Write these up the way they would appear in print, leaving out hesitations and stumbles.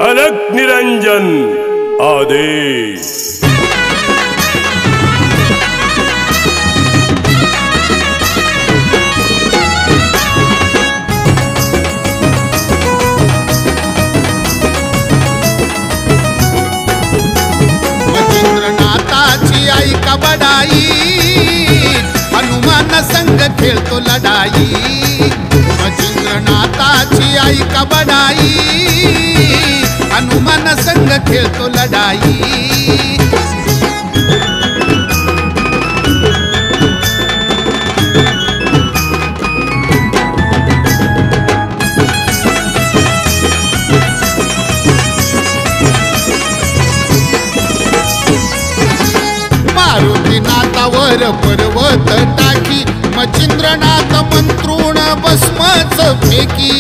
अलग निरंजन आदेश। मच्छिंद्रनाथाची आई का बडाई, हनुमान संग खेळतो लढाई। मच्छिंद्रनाथाची आई का बडाई, हनुमान संग खेळतो लढाई। मारुतीनाथावर पर्वत टाकी, मच्छिंद्रनाथ मंत्रुण भस्मच फेकी।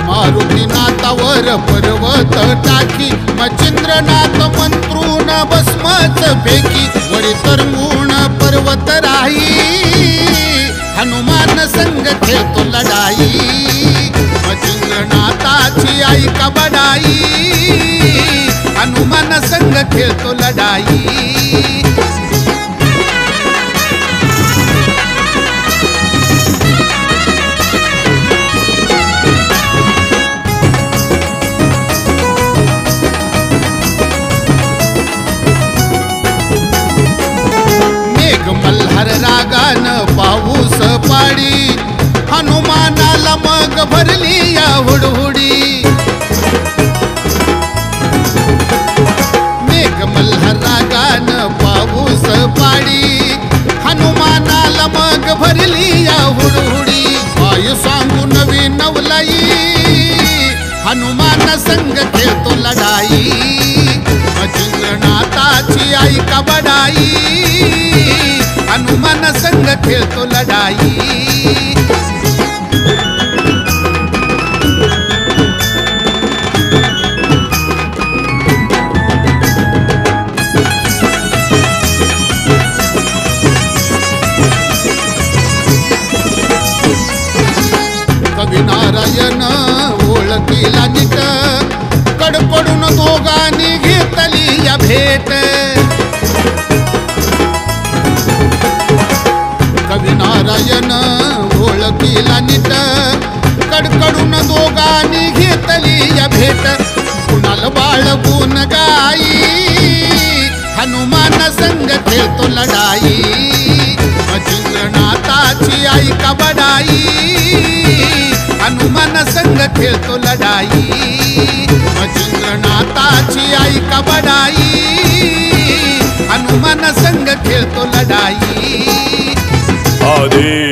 मारुतीनाथावर पर्वत टाकी, मच्छिंद्रनाथ मंत्रुण भस्मच फेकी। वरी तरंगुण पर्वत राही, हनुमान संग खेळतो लढाई। मच्छिंद्रनाथाची आई का बडाई, हनुमान संग खेळतो लढाई। मेघ मल्हार रागान पाऊस पाडी, हनुमानाला मग भरली या हुडहुडी। मेघ मल्हार रागान पाऊस पाडी, हनुमानाला मग भरली या हुडहुडी। वायू सांगू नवी नवलाई, हनुमान संग खेळतो लढाई। मच्छिंद्रनाथाची आई का बडाई, हनुमान संग खेळतो लढाई। कवी नारायण ओळखीला नीट, कडकडून दोघांनी घेतली या भेट। कवी नारायण ओळखीला नीट, कडकडून दोघांनी घेतली या भेट। कुणाल बाळगून गाई, हनुमान संग खेळतो लढाई। मच्छिंद्रनाथाची आई का बडाई, हनुमान संग खेळतो लढाई। मच्छिंद्रनाथाची आई का बडाई, हनुमान संग खेळतो लढाई। आदेश।